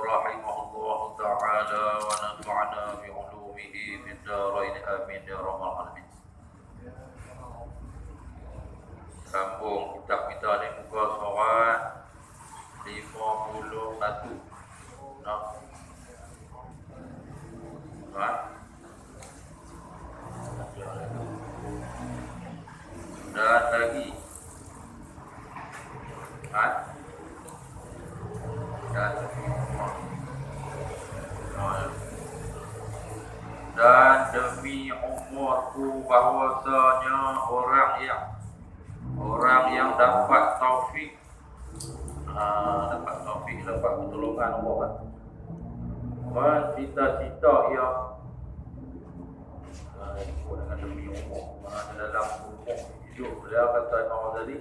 رحمه الله تعالى ونفعنا بعلومه في الدارين آمين يا رب العالمين. Sambung kitab kita ni muka surat 51. Nah. Dan lagi dan demi umurku bahwasanya orang yang dapat taufik, dapat pertolongan Allah, cita-cita ia dengan demi umur, dalam umur hidup dia kata Imam Ghazali,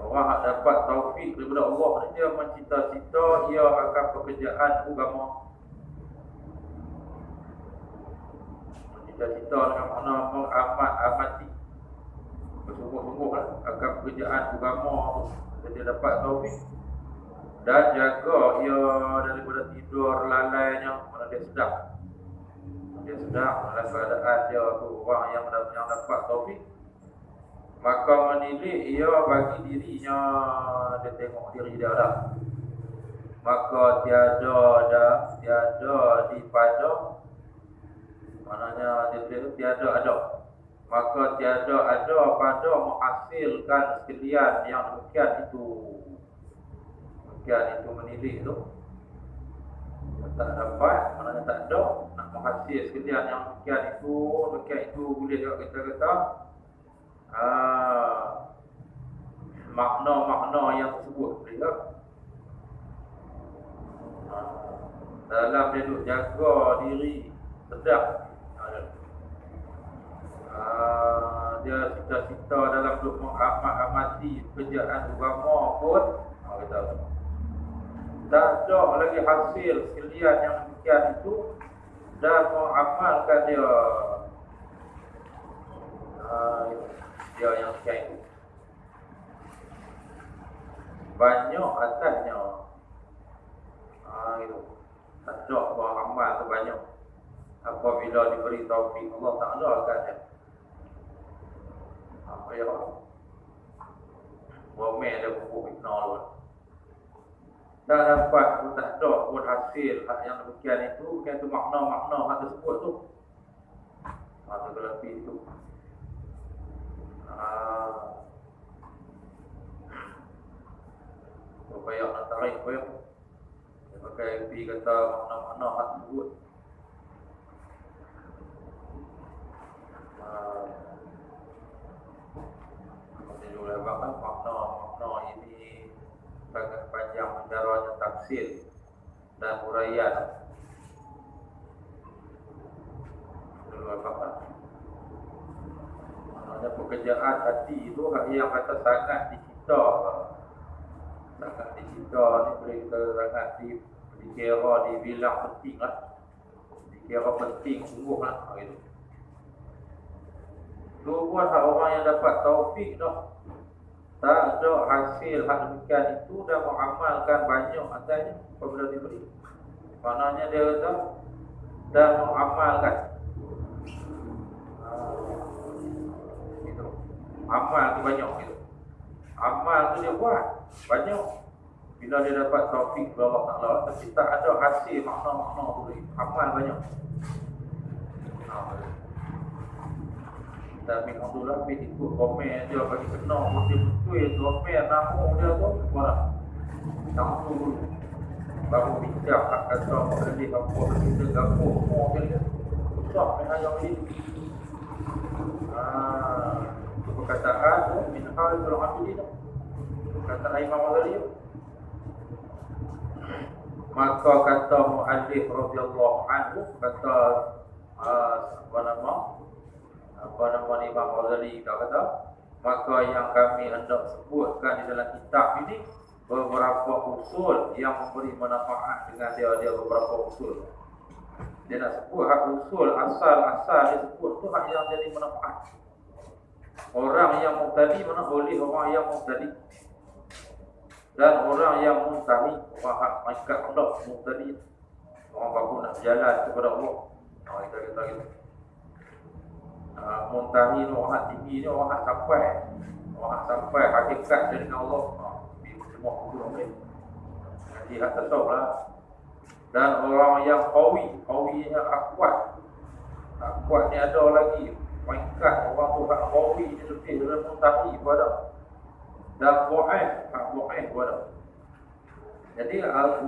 orang yang dapat taufik daripada Allah ni dia mencita-cita ia akan pekerjaan agama. Cita-cita dengan makna mengamati bersungguh-sungguhlah akan pekerjaan agama tu, dia dapat taufik dan jaga ia daripada tidur lalainya, mana dia sedar dalam keadaan dia tu orang yang dapat taufik, maka menilik ia bagi dirinya, dia tengok diri dia dah, maka tiada dipada, maknanya dia tiada ada, maka tiada ada pada menghasilkan sekalian yang demikian itu menilik tu tak dapat, maknanya tak ada nak menghasil sekalian yang demikian itu boleh juga kita kata makna-makna yang tersebut juga dalam dia duk jaga diri sedap, dia cita-cita dalam duk mengamati pekerjaan agama pun kita tak ada lagi hasil sekalian yang demikian itu dan mengamalkan dia yang demikian itu banyak atasnya, itu tak ada buang amal tu banyak apabila diberi taufik Allah Ta'ala akannya apa ya ramai dia pupuk fitnah luôn. Dah dapat pun tak ada pun hasil yang demikian itu, bukan itu makna-makna hal tersebut tu, maka lebih itu supaya nak tarik pun dia pakai pergi kata makna-makna hal tersebut. Dia juga bahkan makna ini sangat panjang caranya tafsir dan huraian. Dulu apa? Maknanya pekerjaan hati itu yang kata sangat dicipta ni boleh kita sangat dikira dibilang penting lah, dikira penting sungguh lah gitu. Tu buat orang yang dapat taufik dah, tak ada hasil hal demikian itu dan mengamalkan banyak atasnya apabila diberi. Maknanya dia kata dan mengamalkan. Itu. Amal tu banyak gitu. Amal tu dia buat banyak. Bila dia dapat taufik dari Allah Ta'ala, tapi tak ada hasil makna-makna tu lagi. Amal banyak. Tapi alhamdulillah dia ikut komen dia bagi kena betul-betul komen nama dia tu orang tahu dulu baru bincang kata boleh apa kita gabung semua dia susah dengan yang ini perkataan tu min halul abidin kata Imam Ghazali. Maka kata muallif radhiyallahu anhu kata apa nama Imam Ghazali kata, maka yang kami hendak sebutkan di dalam kitab ini beberapa usul yang memberi manfaat dengan dia beberapa usul. Dia nak sebut hak usul asal dia sebut tu hak yang jadi manfaat. Orang yang mubtadi mana boleh orang yang mubtadi. Dan orang yang muntahi, orang hak maikat Allah, muntahi, orang baru nak berjalan kepada Allah. Kita kata gitu. Muntahi ni orang hak tinggi ni, orang hak sampai. Orang hak sampai hakikat dia dengan Allah. Semua hubungan ni. Nanti hak tasawuf lah. Dan orang yang qawi yang kuat. Kuat ni ada lagi. Maikat orang tu hak qawi ni lebih daripada muntahi pada. Dan bu'ain, hak bu'ain pada. Jadi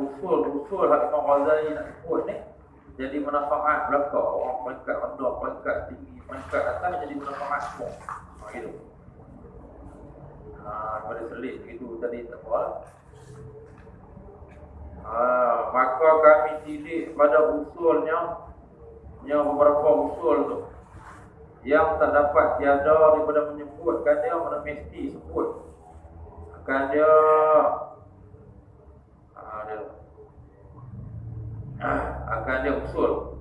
usul hak Imam Ghazali nak sebut ni jadi manfaat belaka. Orang peringkat rendah, peringkat tinggi, peringkat atas jadi manfaat semua. Gitu. Pada selit gitu tadi tak apa. Maka kami didik pada usulnya yang beberapa usul tu yang tak dapat tiada daripada menyebutkan dia mana mesti sebut. Akan dia usul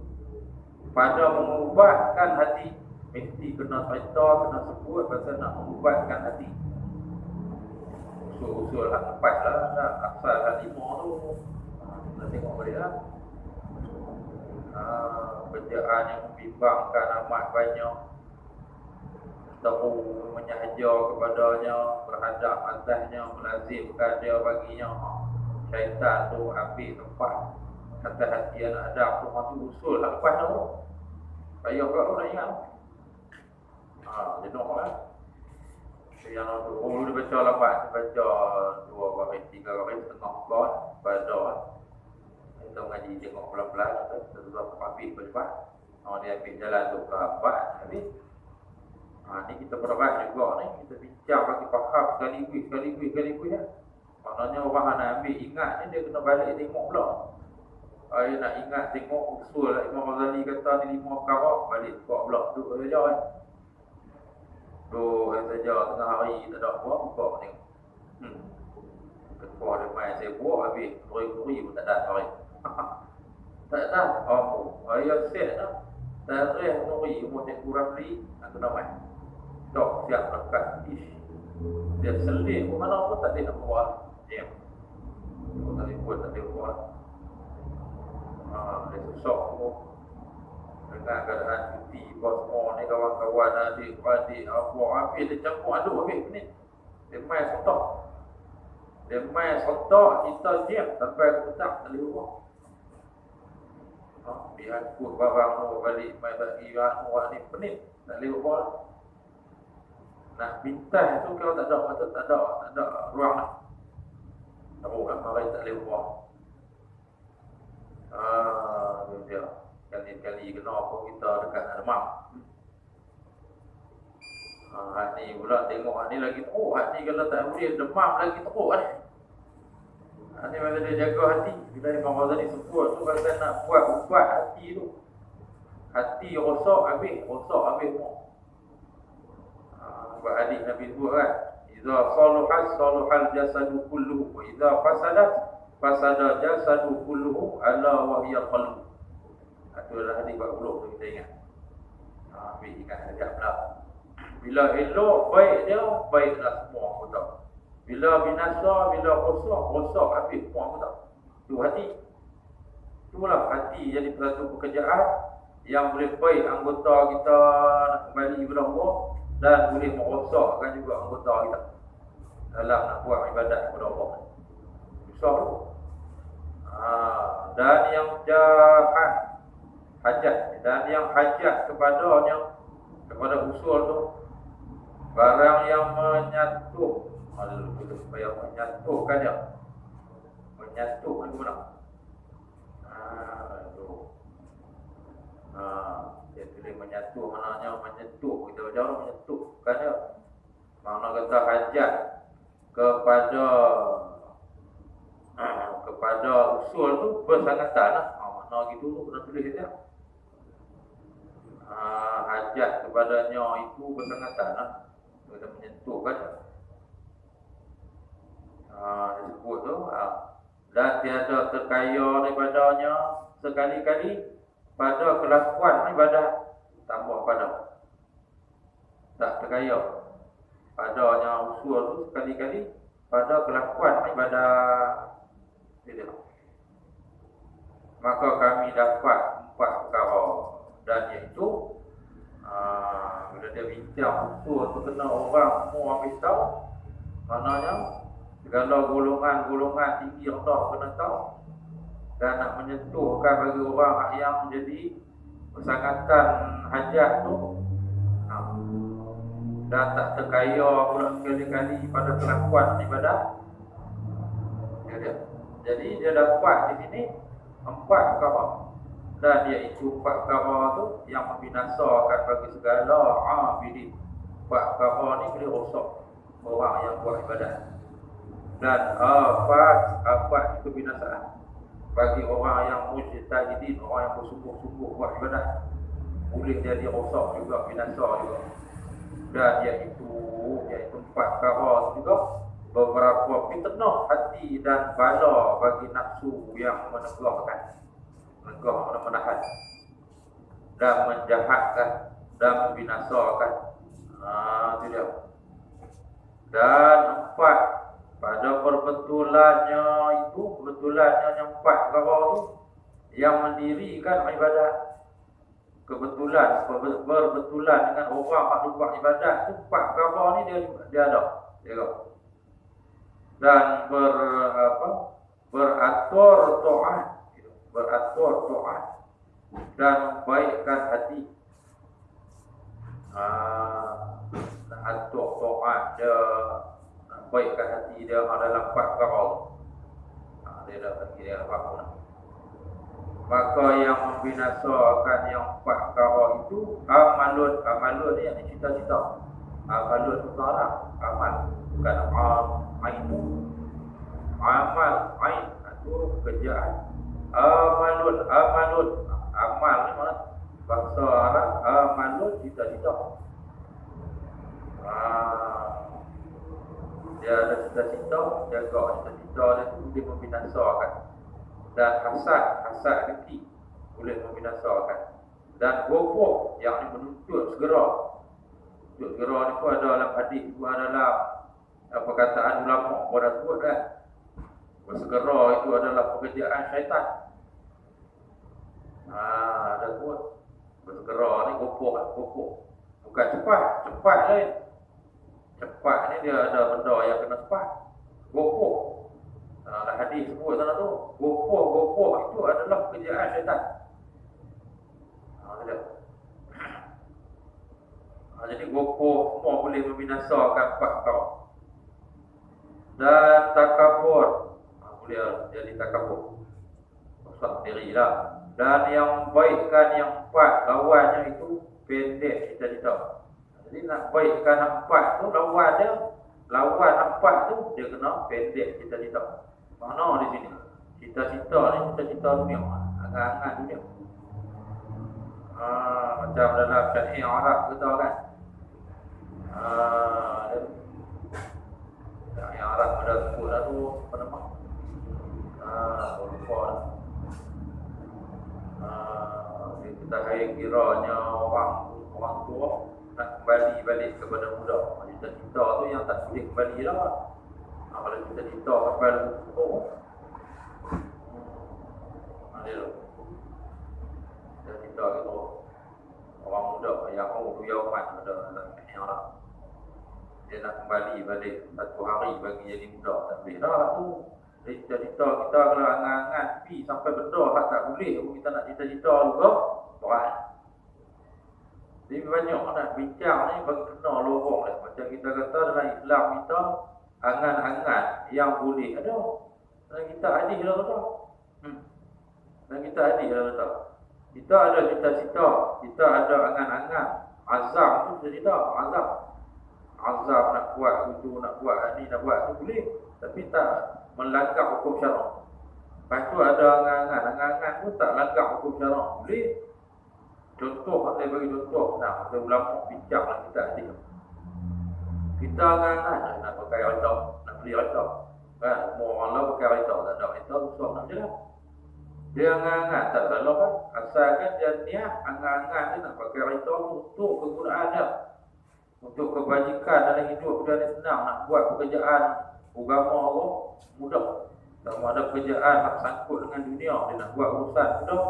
pada mengubahkan hati, mesti kena cerita, kena sebut pasal nak mengubahkan hati. Usul hak 4 lah, asal hak 5 tu kita tengok boleh lah. Bacaan yang membimbangkan amat banyak, tahu menyahaja kepadanya, berhadap atasnya, melazimkan dia baginya. Syaitan tu ambil tempat atas hati anak Adam tu, mati usul tak lepas tu. Payah kalau nak ingat. Jenuh lah. Yang tu, dia baca lambat, dia baca 2 baris, 3 baris, setengah bulan, pada kita mengaji tengok pelan-pelan, kita habis berlepas. Dia ambil jalan tu lambat, habis. Ni kita berbahas juga ni, kita bincang bagi faham sekali-sekali ya. Maknanya orang nak ambil ingat ni, dia kena balik tengok pula. Dia nak ingat tengok usul lah. Imam Ghazali kata ni 5 perkara, balik buka pula. Duduk saja kan. Duduk saja tengah hari tak ada apa, buka tengok. Ketua dia main saya buat habis, lori-lori pun tak ada hari. Tak ada. Ya set lah. Tak ada lori, umur tak kurang beli, nak kena main. Dok siap lekat. Dia selit pun mana pun tak ada nak buat. Diam. Tak boleh buat, tak boleh buat. Dia susah pun. Dengan keadaan cuti, bos semua ni, kawan-kawan, adik-adik, habis dia campur aduk habis ni. Dia main sontak. Kita diam sampai ke petang, tak boleh buat. Biar ikut barang tu balik, main bagi orang ni pening, tak boleh buat. Nak bintang tu kalau tak ada ruang lah. Tahu kan, mari tak boleh buat. Dia kali-kali kenapa kita dekat nak demam. Ni pula tengok ni lagi teruk. Ni kalau tak boleh demam lagi teruk ni. Ni macam dia jaga hati. Bila Imam Ghazali sebut tu pasal nak buat ubat hati tu. Hati rosak habis semua. Sebab hadis Nabi sebut kan, idza saluhal jasadu kulluhu wa idza fasada jasadu kulluhu ala wa hiya qalbu. Itu adalah hadis 40 tu kita ingat. Ambil ingat sekejap lah. Bila elok baik dia, baiklah semua anggota. Bila binasa, bila rosak habis semua anggota. Itu hati. Itulah hati jadi satu pekerjaan yang boleh baik anggota kita nak kembali kepada Allah dan boleh merosakkan juga anggota kita dalam nak buat ibadat kepada Allah. Susah tu. Dan yang jahat hajat, dan yang hajat kepadanya, kepada usul tu, barang yang menyatuh, supaya menyatuhkan dia, menyatuh ni guna. Dia tulis menyatuh, maknanya menyentuh, kita baca menyentuhkan dia. Makna kata hajat kepada usul tu bersangatan lah. Makna gitu tu kena tulis dia. Hajat kepadanya itu bersangatan lah. Kita menyentuhkan dia. Disebut tu dan tiada terkaya daripadanya sekali-kali pada kelakuan ibadah, tambah pada tak terkaya padanya usul tu sekali-kali pada kelakuan ibadah. Tidak. Maka kami dapat 4 perkara, dan iaitu bila dia bincang usul tu kena orang semua ambil tahu, maknanya segala golongan-golongan tinggi rendah kena tahu, dan nak menyentuhkan bagi orang yang menjadi persangatan hajat tu, dan tak terkaya pula sekali-kali pada kelakuan ibadah. Jadi dia dapat di sini 4 perkara, dan iaitu 4 perkara tu yang membinasakan bagi segala abidin. 4 perkara ni boleh rosak orang yang buat ibadah, dan apa kebinasaan bagi orang yang mujtahidin, orang yang bersungguh-sungguh buat ibadah, boleh jadi rosak juga, binasa juga. Dan iaitu 4 perkara juga beberapa fitnah hati dan bala bagi nafsu yang menahan dan menjahatkan dan membinasakan. Itu dia. Dan 4, pada perbetulannya yang 4 perkara itu yang mendirikan ibadah. Berbetulan dengan orang yang buat ibadah tu, 4 perkara ni dia ada. Dan beratur taat dan membaikkan hati. Atur taat dia, membaikkan hati dia dalam 4 perkara. Dia dah bagi dia apa. Maka yang membinasakan yang 4 perkara itu amalun ni yang cita-cita. Amalun itu amal, bukan amal itu pekerjaan. Amal ni mana? Bahasa Arab amalun cita-cita. Dia ada cita-cita, jaga cita-cita dia tu boleh membinasakan. Dan hasad nanti boleh membinasakan. Dan gopoh yang menuntut segera. Menuntut segera ni pun ada dalam hadis, pun adalah perkataan ulama pada sebut kan. Bersegera itu adalah pekerjaan syaitan. Ada sebut bersegera ni gopoh. Bukan cepat lain. Cepat ni dia ada benda yang kena cepat. Gopoh. Hadis sebut sana tu, gopoh itu adalah pekerjaan syaitan. Jadi gopoh semua boleh membinasakan 4 perkara. Dan takabur, boleh jadi takabur, besar dirilah. Dan yang baikkan yang 4 lawannya itu pendek cita-cita. Jadi nak baikkan 4 tu lawan 4 tu dia kena pendek cita-cita. Mana di sini? Cita-cita ni cita-cita dunia, angan-angan dunia. Macam dalam syair Arab kita kan. Syair Arab ada sebut dah tu apa nama? Lupa dah. Kita kiranya orang tua nak kembali balik kepada muda. Cita-cita tu yang tak boleh kembali lah. Kalau cita-cita sampai lupa, dia cita-cita gitu. Orang muda yang yaman ada dalam Arab, dia nak kembali balik satu hari bagi jadi muda, tak boleh dah tu. Cita-cita kita kalau angan-angan pi sampai benda hak tak boleh, kita nak cita-cita juga berat. Jadi banyak nak bincang ni bagi kena lorong dah. Macam kita kata dalam Islam kita angan-angan yang boleh ada. Dan kita adil lah kata. Kita ada cita-cita, kita ada angan-angan. Azam tu cita-cita, azam nak buat itu, nak buat ni, nak buat tu boleh, tapi tak melanggar hukum syarak. Lepas tu ada angan-angan tu tak langgar hukum syarak, boleh. Contoh, saya bagi contoh. Kita ulama bincang lah kita adil. Kita angan-angan nak pakai kereta, nak beli kereta. Kan, semua orang lah pakai kereta, tak ada kereta, susah nak jalan. Dia angan-angan, tak salah kan. Asalkan dia niat, angan-angan dia nak pakai kereta untuk kegunaan dia. Untuk kebajikan dalam hidup dia ni senang, nak buat pekerjaan agama Allah mudah. Sama ada pekerjaan nak sangkut dengan dunia, dia nak buat urusan mudah.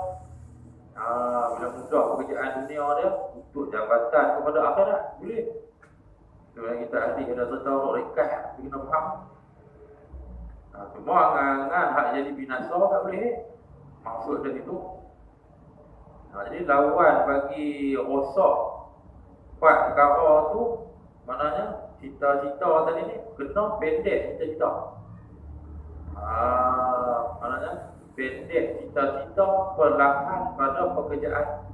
Bila mudah pekerjaan dunia dia untuk jabatan kepada akhirat, boleh. Kalau kita adik ada tahu rekat, kita kena faham. Cuma angan-angan hak jadi binasa tak boleh. Maksud dia itu. Jadi lawan bagi rosak empat perkara tu, maknanya cita-cita tadi ni kena pendek cita-cita. Maknanya pendek cita-cita, perlahan pada pekerjaan.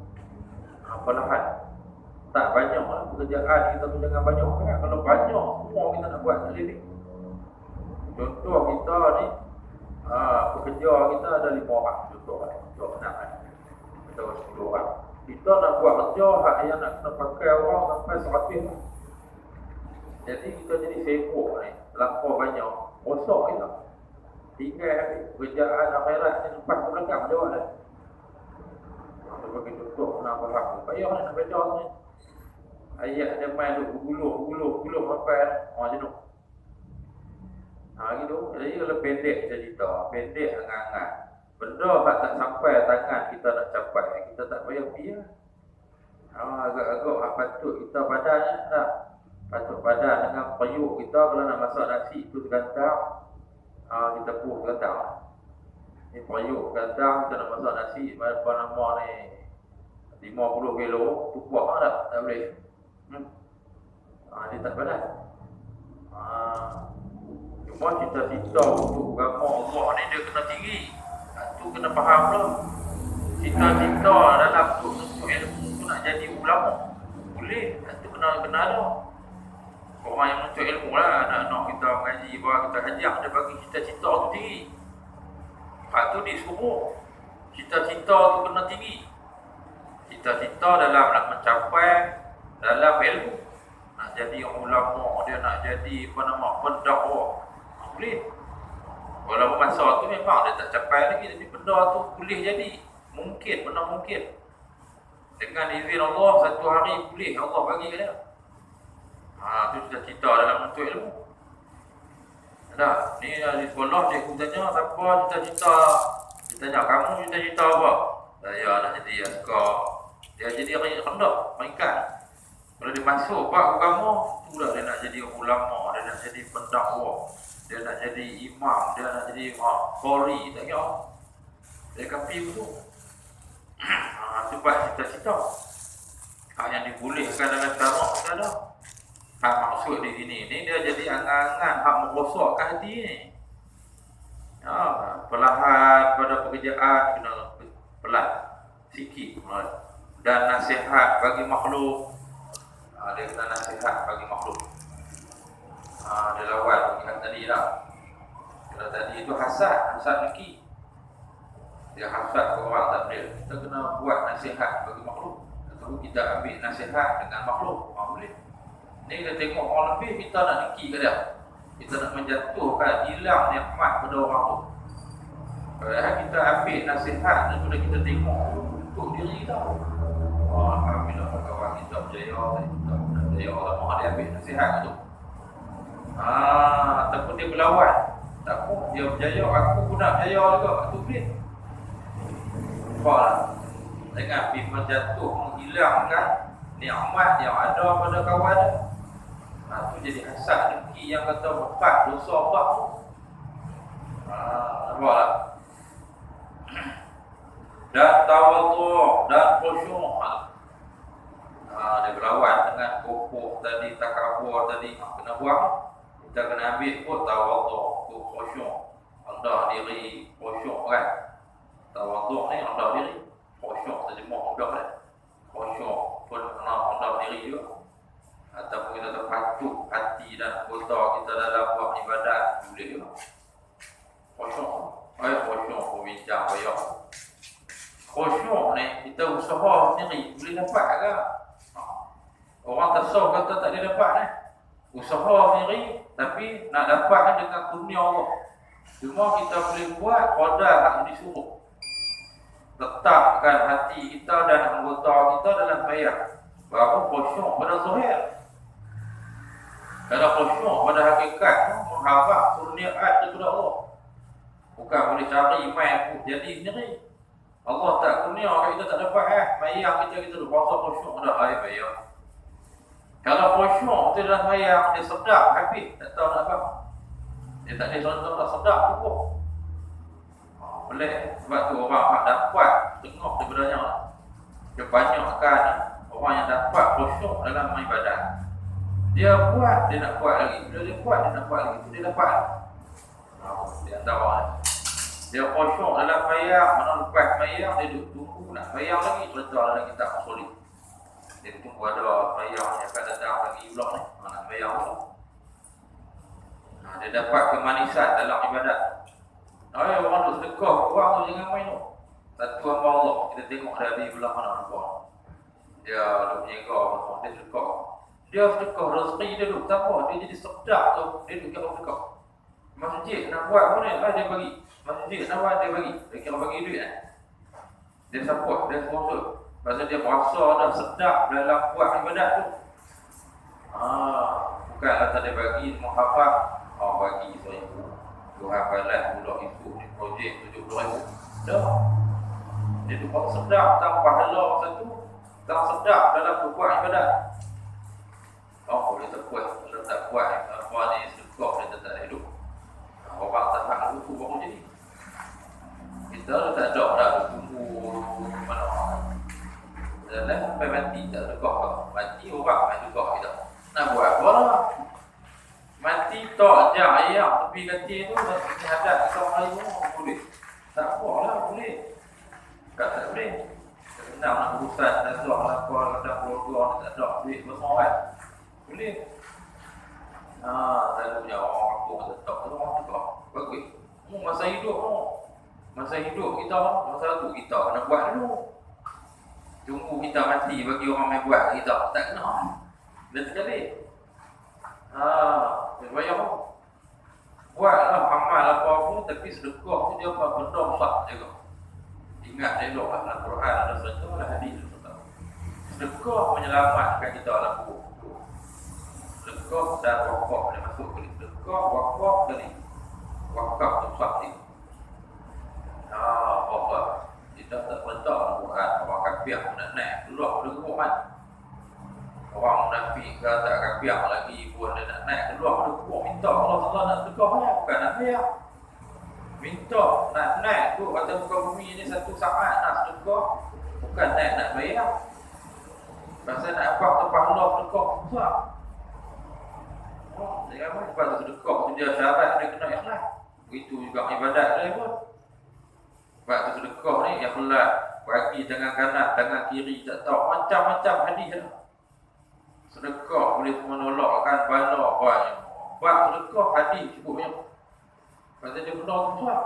Perlahan. Tak banyak lah pekerjaan kita tu jangan banyak kan. Kalau banyak semua kita nak buat tak boleh. Contoh kita ni pekerja kita ada 5 orang. Contoh senang kan. Kita ada 10 orang. Kita nak buat kerja hak yang nak kena pakai orang sampai 100 lah. Jadi kita jadi sibuk ni, terlampau banyak, rosak kita. Tinggal pekerjaan akhirat ni lepas ke belakang jawab dah. Kita bagi contoh nak faham. Payah nak baca ni. Ayat dia main duk berguluh sampai jenuh. Gitu. Jadi kalau pendek cerita, pendek angan-angan. Benda hak tak sampai tangan kita nak capai, kita tak payah pergi lah. Agak-agak hak patut kita padan dah. Patut padan dengan periuk kita kalau nak masak nasi tu tergantar. Kita puh tergantar. Ni periuk tergantar kita nak masak nasi apa nama ni 50 kilo tu kuat dah, tak boleh. Dia tak padan. Cuma cita-cita untuk agama Allah ni dia kena tinggi. Tu kena faham lah. Cita-cita dalam untuk ilmu tu nak jadi ulama. Boleh. Tu kena ada. Orang yang menuntut ilmu lah. Anak-anak kita mengaji, bawa kita hajak, dia bagi cita-cita tu tinggi. Hak tu disuruh. Cita-cita tu kena tinggi. Cita-cita dalam nak mencapai dalam ilmu. Nak jadi ulama, dia nak jadi pendakwah. Boleh. Walaupun masa tu memang dia tak capai lagi, tapi benda tu boleh jadi. Mungkin, benar mungkin. Dengan izin Allah, satu hari boleh Allah bagi ke dia. Tu cita-cita dalam bentuk ilmu. Dah, ni di sekolah cikgu tanya, siapa cita-cita? Dia tanya, kamu cita-cita apa? Saya nak jadi askar. Dia jadi rendah, peringkat. Kalau dia masuk pak agama, tu dah dia nak jadi ulama, dia nak jadi pendakwah. Dia nak jadi imam, dia nak jadi qari, tak kira. Dia kapi tu. Sebab cita-cita. Hak yang dibolehkan dalam syarak tak ada. Hak maksud di sini ni dia jadi angan-angan hak merosakkan hati ni. Perlahan pada pekerjaan kena pelan sikit. Dan nasihat bagi makhluk. Dia kena nasihat bagi makhluk. Dia lawan ingat tadi lah. Kalau tadi itu hasad lagi. Dia hasad ke orang tak boleh. Kita kena buat nasihat bagi makhluk. Ataupun kita ambil nasihat dengan makhluk. Boleh. Ni kita tengok orang lebih, kita nak deki ke dia. Kita nak menjatuhkan, hilang nikmat pada orang tu. Padahal kita ambil nasihat daripada kita tengok untuk diri kita. Alhamdulillah kawan kita berjaya. Kita berjaya Allah dia ambil nasihat tu. Ataupun dia berlawan. Tak apa, dia berjaya, aku pun nak berjaya juga. Itu boleh. Nampaklah. Dengan pergi menjatuh, menghilangkan nikmat yang ada pada kawan dia. Itu jadi hasad rezeki yang kata berat dosa berat tu. Nampaklah. Dan tawadhu' dan khusyuk. Dia berlawan dengan kokoh tadi, takabur tadi. Kena buang. Kita kena ambil pun tawadhu', khusyuk. Rendah diri, khusyuk kan. Tawadhu' ni rendah diri. Khusyuk terjemah mudah kan. Khusyuk pun kena rendah diri juga. Ataupun kita terpatuh hati dan anggota kita dalam buat ibadat boleh juga. Khusyuk. Khusyuk berbincang bayar. Khusyuk ni kita usaha sendiri boleh dapat ke? Orang tasawuf kata tak boleh dapat ni. Usaha sendiri tapi nak dapat dengan kurnia Allah. Cuma kita boleh buat qadar hak disuruh. Tetapkan hati kita dan anggota kita dalam bayar. Baru khusyuk pada zahir. Kalau khusyuk pada hakikat mengharap kurniaan daripada Allah. Bukan boleh cari mai pun jadi sendiri. Allah tak kurnia kita tak dapat mayang kita puasa khusyuk dah air bayar. Kalau khusyuk tu dalam mayang dia sedap habis tak tahu nak apa. Dia tak ada contoh tak sedap tu pun. Boleh sebab tu orang tak dapat tengok sebenarnya dia banyakkan orang yang dapat khusyuk dalam ibadat. Dia buat, dia nak buat lagi. Bila dia buat, dia nak buat lagi. Itu dia dapat. Dia antara dia khusyuk dalam mayang, mana lepas mayang, dia duduk tunggu nak mayang lagi. Contoh dalam kitab Usulid. Dia tunggu ada mayang yang akan datang lagi pula ni. Nak mayang pula. Dia dapat kemanisan dalam ibadat. Orang duduk sedekah, orang tu jangan main tu. Satu hamba Allah, kita tengok dari belah mana nampak. Dia duduk menjaga, dia sedekah. Dia sedekah rezeki dia duduk tambah, dia jadi sedap tu, dia duduk kira sedekah. Masjid nak buat pun ni, dia bagi. Masjid nak buat dia bagi. Dia kira bagi duit Dia support, dia sponsor. Pasal dia rasa dah sedap dalam buat ibadat tu. Bukan kata dia bagi menghafal, bagi RM1,000. Tu hafalan budak itu ni projek RM70,000. Dah. Dia tu buat sedap, tak pahala satu, tak sedap dalam buat ibadat. Boleh terpuas, kalau tak buat apa ni sedekah dia tak hidup. Orang tak nak buku baru jadi. Kita tak ada dah tunggu mana. Dalam sampai mati tak sedekah ke? Mati orang main sedekah kita. Nak buat apa lah? Mati tak je ayam tepi katil tu mesti hadap kita orang lain boleh. Tak apa lah boleh. Tak boleh. Senang nak urusan tak ada apa ada keluarga tak ada duit besar kan. Boleh. Selalunya orang kampung tetap tu orang tegak. Bagus. Masa hidup tu. Masa hidup kita, masa tu kita kena buat dulu. Tunggu kita mati bagi orang main buat kita. Tak kena. Dia sekali. Dia bayar pun. Buatlah amal apa pun tapi sedekah tu dia apa benda besar juga. Ingat elok dalam Quran ada satu hadis tu. Sedekah menyelamatkan kita dalam kubur. Sedekah dan wakaf dia masuk ke ni. Sedekah, wakaf ke ni. Wakaf tu sakti. Allah. Kita tak perintah dalam Quran. Orang kafir pun nak naik. Keluar dari kubur kan. Orang munafik ke tak kafir lagi pun dia nak naik. Keluar dari kubur. Minta Allah SWT nak sedekah ni. Bukan nak bayar. Minta nak naik tu. Kata muka bumi ni satu saat nak sedekah. Bukan naik nak bayar. Pasal nak apa terpahala sedekah besar. Dia apa? Lepas tu sedekah tu dia syarat dia kena ikhlas. Begitu juga ibadat dia pun. Lepas tu sedekah ni ikhlas. Bagi tangan kanan, tangan kiri tak tahu. Macam-macam hadis lah. Sedekah boleh menolakkan bala banyak. Buat sedekah hadis cukupnya. Pasal dia benda tu besar.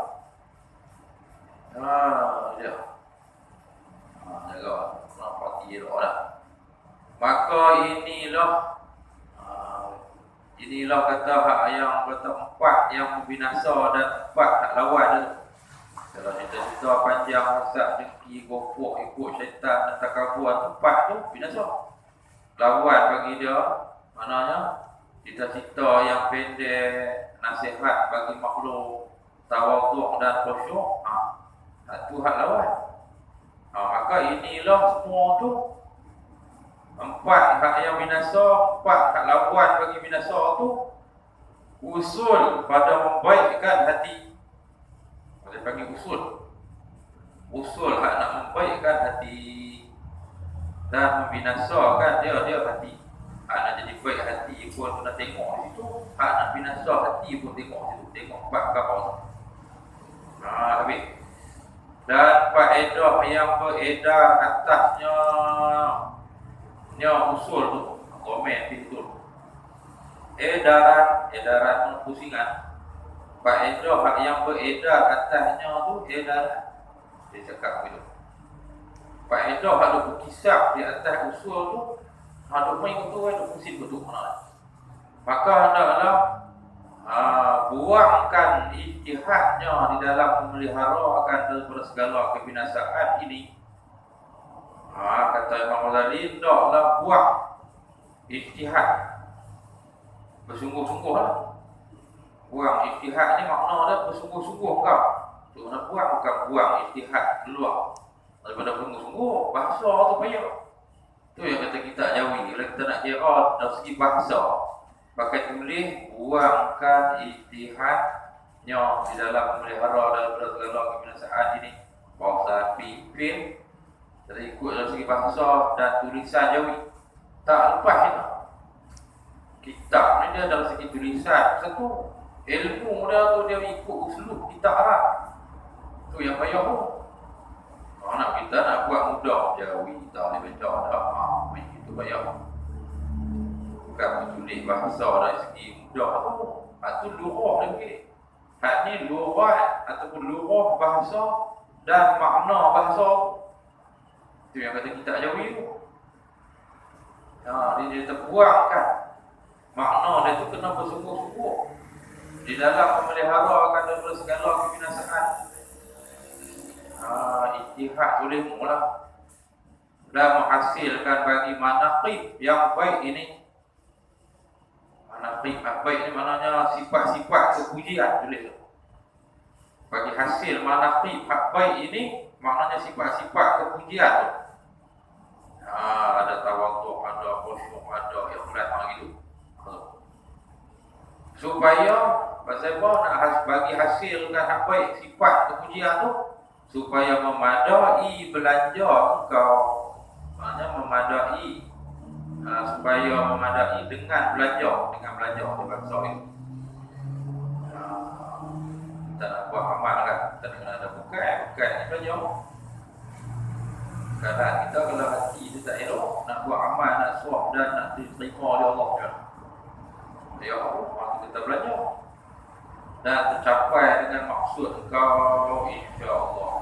Dia. Jaga. Nampak kira lah. Maka inilah kata hak yang kata empat yang membinasa dan empat hak lawan tu. Kalau cerita panjang masak dengki gopok ikut syaitan dan takabuan empat tu binasa. Lawan bagi dia maknanya cita-cita yang pendek, nasihat bagi makhluk, tawaduk dan khusyuk. Satu hak lawan. Maka inilah semua tu empat hak yang binasa, empat hak lawan bagi binasa tu usul pada membaikkan hati. Dia panggil usul. Usul hak nak membaikkan hati dan membinasakan dia hati. Hak nak jadi baik hati pun kena tengok di situ. Hak nak binasa hati pun tengok di situ. Tengok empat kapal tu. Habis. Dan faedah yang beredar atasnya usul tu, komen pintu. Edaran pusingan. Faedah hak yang beredar atasnya tu edaran. Dia cakap begitu. Faedah hak ada berkisah di atas usul tu, ada main tu ada pusing betul mana. Maka hendaklah buangkan ijtihadnya di dalam memeliharakan daripada segala kebinasaan ini. Kata Imam Ghazali, hendaklah buang ijtihad bersungguh-sungguh lah. Buang ijtihad ni makna dia bersungguh-sungguh kau. Tu nak buang bukan buang ijtihad keluar daripada sungguh-sungguh. Bahasa tu payah. Tu yang kata kita Jawi. Kalau kita nak kira dari segi bahasa, pakai tulis buangkan ijtihadnya di dalam memelihara daripada segala kebinasaan ini. Bahasa pimpin dari ikut dari segi bahasa dan tulisan Jawi. Tak lepas kita. Kitab ni dia dari segi tulisan satu. Ilmu dia tu dia ikut uslub kitab Arab. Tu yang payah tu. Kalau nak kita nak buat mudah Jawi tak boleh baca dah. Itu payah. Bukan menculik bahasa dari segi mudah tu. Itu lurah lagi. Hak ni lurah ataupun lurah bahasa dan makna bahasa. Itu yang kata kitab Jawi tu. Dia terbuangkan. Makna dia tu kena bersungguh-sungguh di dalam memeliharakan daripada segala kebinasaan. Ijtihad boleh mula dan menghasilkan bagi manaqib yang baik ini. Manaqib yang baik ini maknanya sifat-sifat kepujian tulis tu. Bagi hasil manaqib yang baik ini maknanya sifat-sifat kepujian tu. Ada tawadhu, ada khusyuk, ada ikhlas gitu. Supaya pasal apa nak bagi hasilkan hak baik sifat kepujian tu supaya memadai belanja engkau. Maknanya memadai supaya memadai dengan belanja di bahasa itu. Kita nak buat amal kan, kita kena ada bukan ni belanja. Kadang kita kalau hati dia tak elok nak buat amal, nak suap dan nak diterima oleh Allah kan. Ya Allah, kita belajar dan tercapai dengan maksud engkau insya-Allah.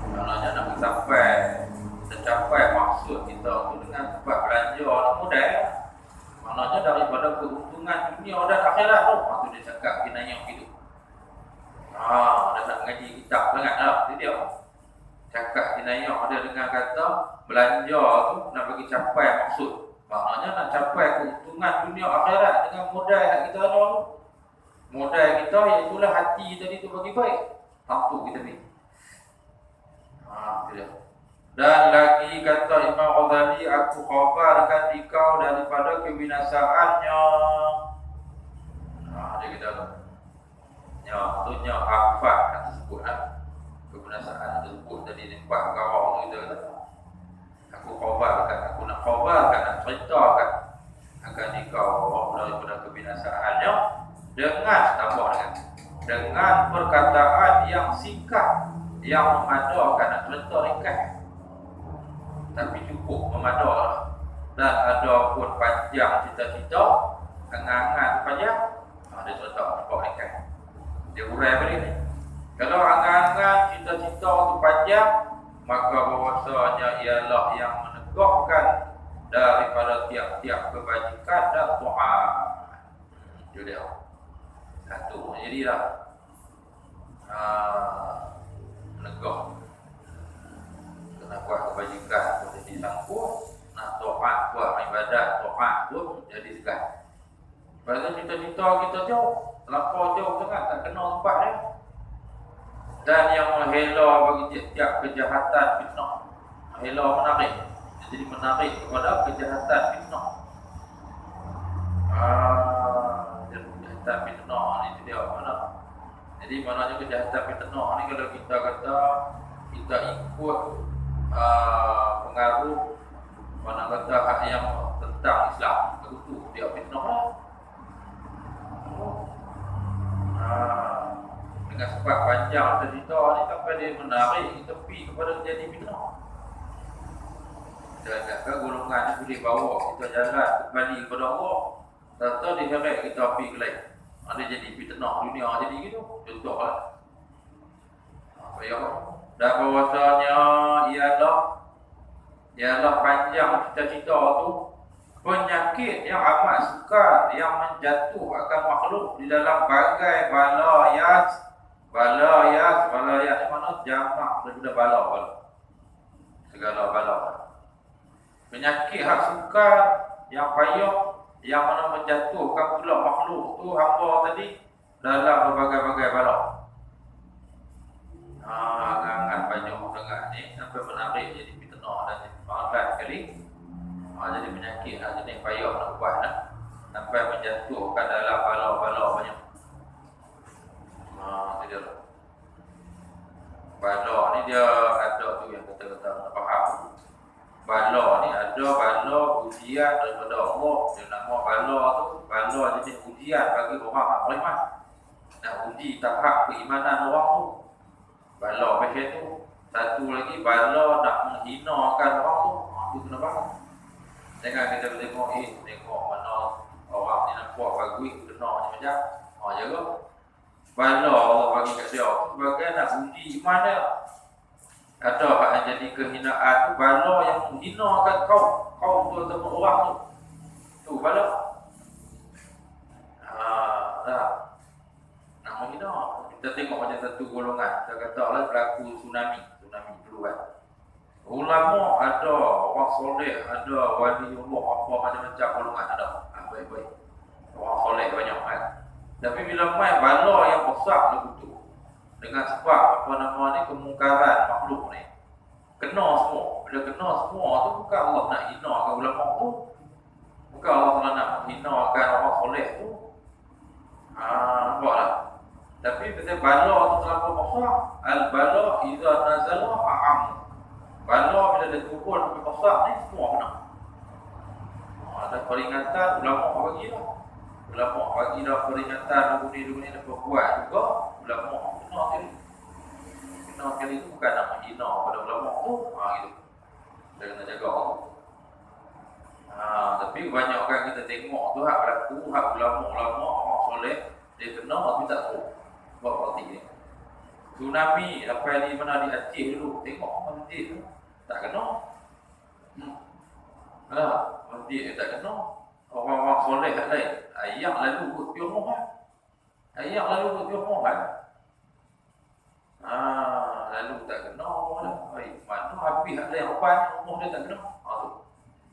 Maknanya nak tercapai maksud kita tu dengan sebab belanja nak mudah. Maknanya daripada keuntungan dunia dan akhirat tu. Itu dia cakap kena yang gitu. Dia nak ngaji kitab sangat dah. Jadi dia cakap kena yang ada dengan kata belanja tu nak bagi capai maksud. Maknanya nak capai keuntungan dunia akhirat dengan modal yang kita ada tu. Modal kita iaitulah hati tadi tu bagi baik. Mampu kita ni. Dan lagi kata Imam Ghazali, aku khabarkan dikau daripada kebinasaannya. Dia kata tu nya afat tersebut kebinasaan tersebut tadi di 4 perkara tu kita kata. Aku nak khabarkan, nak ceritakan akan dikau daripada kebinasaannya dengan perkataan yang singkat, yang memadarkan, nak cerita ringkas tapi cukup memadarkan. Dan ada pun panjang cita-cita, angan-angan panjang, dia cerita cukup ringkas. Dia urai balik ni. Kalau angan-angan cita-cita tu panjang, maka bahawasanya ialah yang menegakkan daripada tiap-tiap kebajikan dan taat. Itu dia. Satu jadilah menegak. Kena buat kebajikan pun jadi sangkut, nak taat buat ibadat, taat pun jadi segan. Pasal cita-cita kita jauh, terlampau jauh sangat, tak kena tempat dia. Dan yang menghela bagi tiap-tiap kejahatan fitnah. Menghela menarik. Jadi menarik kepada kejahatan fitnah. Kejahatan fitnah ni dia mana? Jadi maknanya kejahatan fitnah ni kalau kita kata kita ikut pengaruh mana kata hak yang tentang Islam, itu dia fitnah lah. Dengan sebab panjang cerita ni sampai dia menarik kita pergi kepada jadi fitnah. Kita kata golongan ni boleh bawa kita jalan kembali kepada Allah. Tentu diheret kita pergi ke lain. Ada jadi fitnah dunia jadi gitu. Contohlah. Dan bahawasanya ialah panjang cita-cita tu penyakit yang amat sukar yang menjatuhkan makhluk di dalam bagai balayat ni mana jamak daripada bala. Segala bala. Penyakit hak sukar yang payah Yang mana menjatuhkan pula makhluk tu hamba tadi dalam berbagai-bagai bala. Angan-angan banyak dengar ni sampai menarik jadi fitnah dan jadi masalah sekali. Jadi penyakit nak jenis payah nak buat dah. Sampai menjatuhkan dalam bala-bala banyak. Dia bala ni dia ada tu yang kata-kata nak faham. Bala ni ada bala ujian daripada Allah. Dia nama bala tu, bala jenis ujian bagi orang nak beriman. Nak uji tahap keimanan orang tu. Bala macam tu. Satu lagi bala nak menghinakan orang tu. Itu kena faham. Jangan kita tengok tengok mana orang ni nak buat bagus kena macam jaga. Bala Allah bagi kat dia sebagai nak uji iman dia. Ada hak yang jadi kehinaan tu bala yang menghinakan kaum tu ataupun orang tu. Tu bala. Dah. Nak menghina. Kita tengok macam satu golongan. Kita kata lah berlaku tsunami dulu kan. Ulama ada, orang soleh ada, wali Allah, apa macam-macam golongan ada. Baik-baik. Orang soleh banyak kan. Tapi bila main bala yang besar begitu dengan sebab apa nama ni kemungkaran makhluk ni kena semua. Bila kena semua tu bukan Allah nak hinakan ulama tu. Bukan Allah nak hinakan orang soleh tu. Nampaklah. Tapi bila bala tu terlalu besar, al-bala idza nazala fa'am. Bala bila dia turun sampai besar ni semua kena. Ada peringatan ulama bagi lah. Ulama bagi dah peringatan dulu ni dapat buat juga. Ulama kena kali. Kena kali tu bukan nak menghina pada ulama tu. Gitu. Dia kena jaga tu. Tapi kebanyakan kita tengok tu hak berlaku, hak ulama-ulama orang soleh dia kena tapi tak tahu. Buat parti ni. Tsunami sampai di mana di Aceh dulu. Tengok masjid tu tak kena. Masjid tak kena. Orang-orang soleh kat lain. Ayah lalu buat Tiongkok kan. Ayah lalu buat Tiongkok kan. Lalu tak kena orang dah. Mana habis ada yang lepas umur dia tak kena. Tu.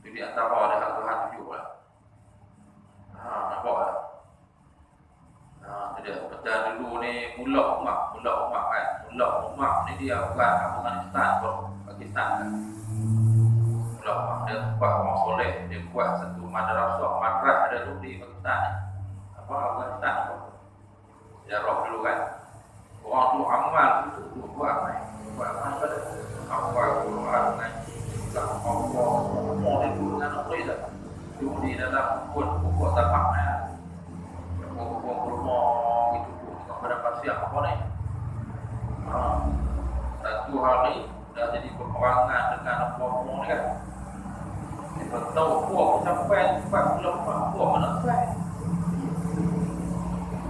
Jadi antara ada hak Tuhan tujuh lah. Nampak tak? Dia macam dulu ni Mullah Umar kan. Mullah Umar ni dia bukan Afghanistan pun. Pakistan kan. Mullah Umar dia buat orang soleh. Dia buat satu madrasah ada dulu di Pakistan. Afghanistan pun. Jarah dulu kan. Orang tu amal tu buat amal pada amal Quran kan. Tak Allah semua itu dengan apa dah. Itu di dalam pokok tapak ni. Pokok kurma itu pada pasir apa ni. Satu hari dah jadi peperangan dengan apa-apa ni kan. Kita tahu puak sampai 44 puak mana sampai.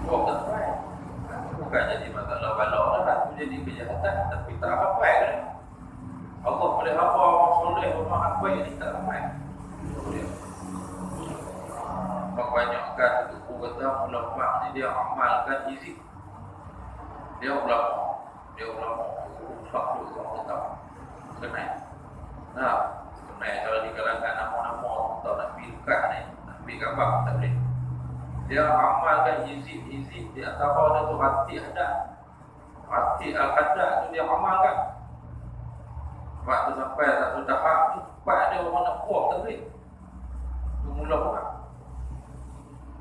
Puak tak sampai. Bukan jadi masalah bala dah. Itu jadi kejahatan tapi tak apa-apa kan. Allah boleh apa orang soleh orang apa yang tak sampai. Kebanyakan itu kata ulama ni dia amalkan izin. Dia ulama usah tu orang tahu. Kenal. Kenal kalau di kalangan nama-nama atau nak pilkah ni, nak pilih gambar tak boleh. Dia amalkan izin dia antara ada tu hati adat. Hati al-adat tu dia amalkan. Sebab tu sampai satu tahap tu sebab dia orang nak buat tak boleh. Tu mula orang.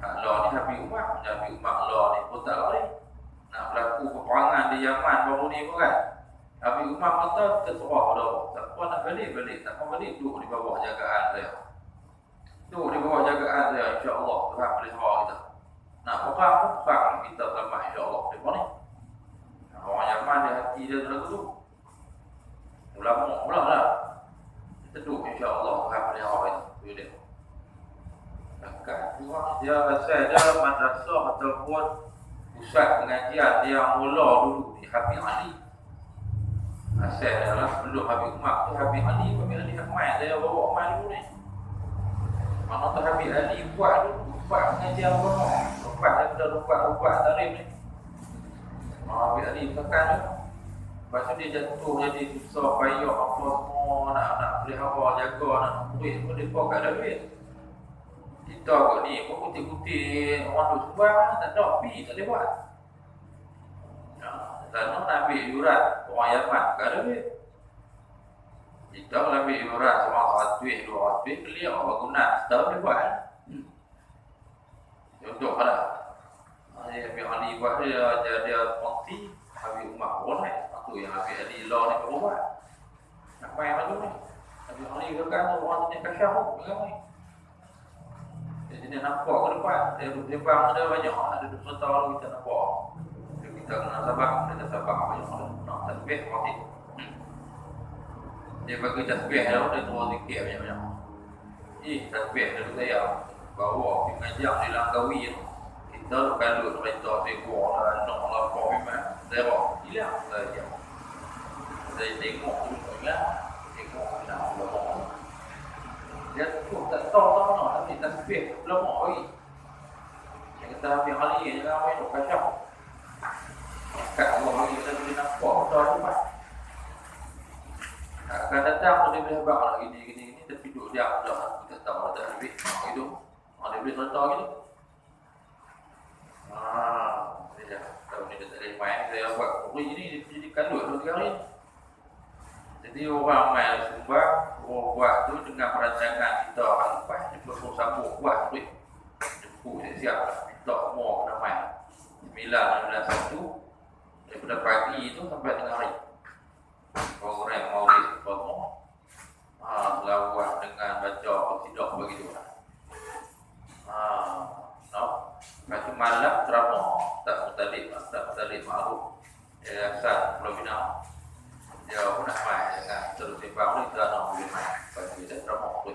Allah ni Habib Umar Allah ni pun tak boleh. Nak berlaku peperangan di Yaman baru ni pun kan. Habib Umar kata terserah pada Allah. Siapa nak balik. Siapa balik duduk di bawah jagaan saya. Duduk di bawah jagaan saya insya-Allah Tuhan boleh serah kita. Nak perang pun perang kita selamat insya-Allah. Depa ni. Orang Yaman dia hati dia terlalu tu. Ulama pula lah. Kita duduk insya-Allah Tuhan boleh serah kita. Tu dia. Dia asal dia madrasah ataupun pusat pengajian dia mula dulu di Habib Ali. Asal dia lah sebelum Habib Umar tu Habib Ali Ahmad dia bawa mai dulu ni. Mana tu Habib Ali buat dulu buat pengajian apa? Lepas daripada rupat tarikh ni. Habib Ali tekan tu. Lepas tu dia jatuh jadi susah payah apa semua nak pelihara jaga nak murid pun dia buat kat duit. Kita kot ni pun putih-putih orang duk sumbang tak ada pi tak boleh buat. Sana nak ambil yuran orang Yaman kan ada duit. Kita kalau ambil yuran seorang 100 200 beli orang bangunan setahun boleh buat. Contoh lah. Ambil ahli buat dia konti ambil rumah boleh. Tu yang ambil ahli law ni perlu buat. Nak main macam ni. Ambil ahli ke kan orang jenis kasyah macam ni. Dia nampak ke depan. Dia bang ada banyak. Ada 2 tahun kita nampak. Kita kena sabar. Kita sabar banyak. Nak tasbih mati. Dia bagi tasbih dia turun sikit banyak-banyak. Tasbih dia saya bawa pergi mengajar di Langkawi tu. Kita kalau kereta tekor lah, nak lapor memang. Saya bawa hilang saja. Saya tengok dulu lah. Tengok nak bawa. Dia tu tak tahu nak tapi tasbih lemak lagi. Yang kata ambil hari je lah main duk kacau. Kat orang lagi kita boleh nampak betul cepat. Akan datang tu dia boleh habaq lah gini tapi duduk diam dah. Kita tahu lah tak lebih. Itu. Dia boleh contoh gitu. Dia dah tahu ni dia tak boleh main. Saya buat kuri ni dia jadi kandut 2-3 hari. Jadi orang main sumbang, orang buat tu dengan perancangan kita lepas dia perlu sambung buat duit. Jemput dia siap lah. Minta semua kena main. 9-11-1 daripada pagi tu sampai tengah hari. Program maulid semua. Selawat dengan baca qasidah begitu lah. Macam malam ceramah tak mutalib ma'ruf. Yayasan Pulau Pinang. Dia pun nak main dengan terus sembang ni dia nak boleh main. Bagi dia ceramah tu.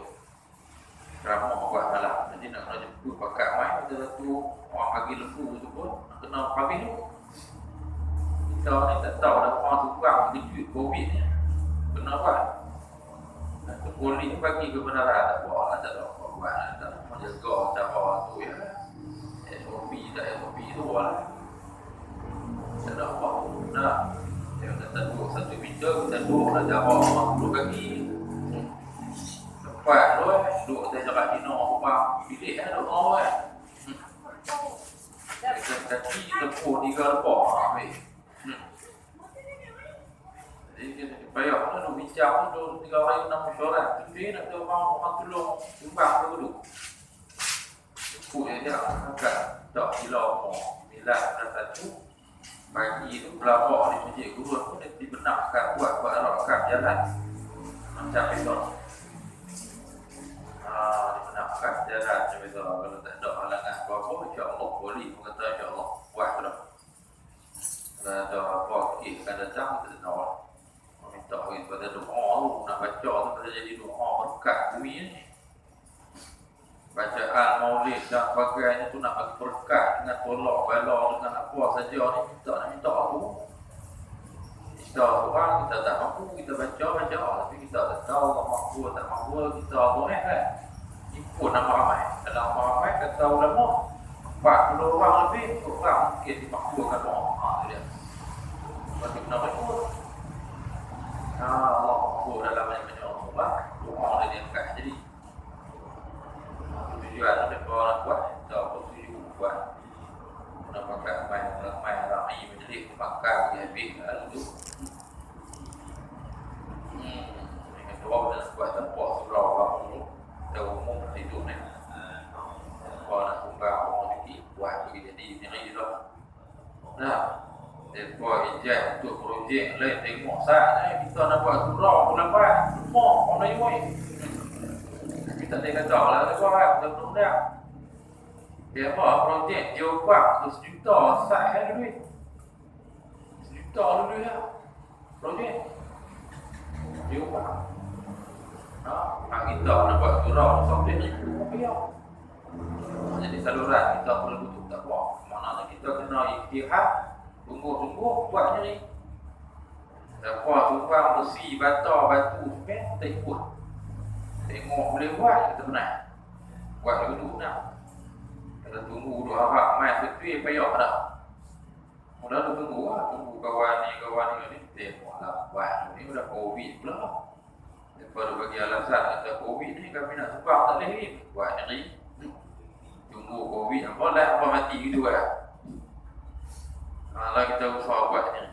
Ceramah buat malam. Jadi nak kena jemput pakai main kita tu orang bagi lembu tu pun nak kena pagi tu. Kita ni tak tahu dah orang tukang kejut Covid ni. Kenapa? Nanti polis bagi kebenaran tak buat lah, tak ada buat tak menjaga cara tu ya. SOP tak SOP tu lah. Tak ada apa. Nah, dia kata duduk 1 meter, kita duduk dah jawab 10 kaki. Tempat tu duduk atas jarak Cina rumah bilik duduk orang kita kaki tempuh 3 lebah ambil. Jadi kita payah tu duduk bincang tu 3 hari 6 mesyuarat. Jadi nak ada orang tolong sumbang tu duduk. Tempuh dia angkat tak kilo Milan dah 1 pagi tu pelabak di masjid guru pun dia dibenarkan buat rakam jalan macam itu. Dibenarkan jalan macam itu. Kalau tak ada halangan apa-apa, insya-Allah boleh kata insya-Allah buat tu dah. Kalau ada apa sikit akan datang kita tahu. Minta orang pada doa tu nak baca tu pada jadi doa berkat bumi ni. Bacaan maulid dan sebagainya tu nak bagi berkat dengan tolak bala dengan apa saja ni minta tu. Kita orang kita tak mampu kita baca tapi kita tak tahu mampu tak mampu kita boleh kan. Ikut nama ramai. Dalam ramai kata ulama 40 orang lebih orang mungkin dimakbulkan doa. Tu dia. Bagi kenapa ikut? Allah makbul dalam banyak-banyak orang doa dia diangkat jadi tujuan ada orang buat atau tujuan buat nak pakai main rai menjadi makan dia habis lalu dengan doa dan buat tempat surau orang dulu dah umum hidup ni kalau nak sumbang orang sikit buat bagi jadi diri dia nah depa ijaz untuk projek lain tengok sat kita nak buat surau lambat semua orang lain kita tak kata lah depa belum dah dia apa projek dia buat 1 juta sat kan duit 1 juta dulu ya projek dia buat kita nak buat surau sampai ribu rupiah jadi saluran kita perlu tutup tak buat maknanya kita kena ikhtiar tunggu buatnya ni dapat sumbang besi bata batu semua tak ikut tengok boleh buat kita benar buat dulu nak kita tunggu dua harap mai setui payah dah mula tunggu kawan ni tengok lah buat ni udah covid pula daripada bagi alasan kata covid ni kami nak sumbang tak boleh buat ni tunggu Covid apa lah apa mati gitu lah. Kalau kita usaha buat ni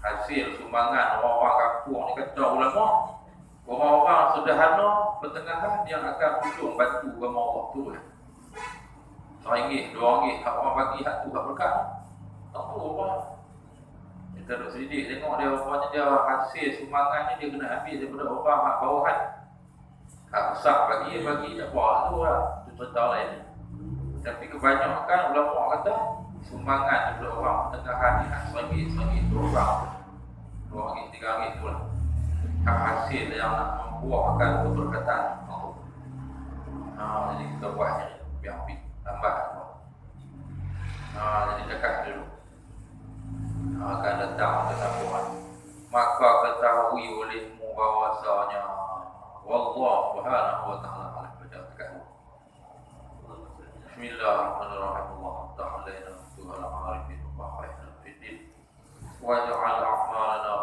hasil sumbangan orang-orang kampung ni kata ulama, orang-orang sederhana pertengahan yang akan tolong bantu agama Allah tu lah. RM1, RM2 hak orang bagi hak tu hak berkat. Tak tahu apa. Kita duduk selidik tengok dia rupanya dia hasil sumbangan ni dia kena ambil daripada orang hak bawahan. Hak besar bagi tak apa tu lah. Itu contoh lain. Tapi kebanyakan ulama kata sumbangan daripada orang pertengahan ni hak RM1, RM2, RM2, RM3 tu lah. Hak hasil yang nak membuahkan keberkatan. Jadi kita buatnya biar tambah. Jadi dekat dulu. Akan datang kesabuhan. Maka ketahui olehmu bahawasanya wallahu subhanahu wa ta'ala alam berjatuhkan. Bismillahirrahmanirrahim. Allah ta'ala Tuhan al-arifin wa khairan fiddin wa ja'al a'malana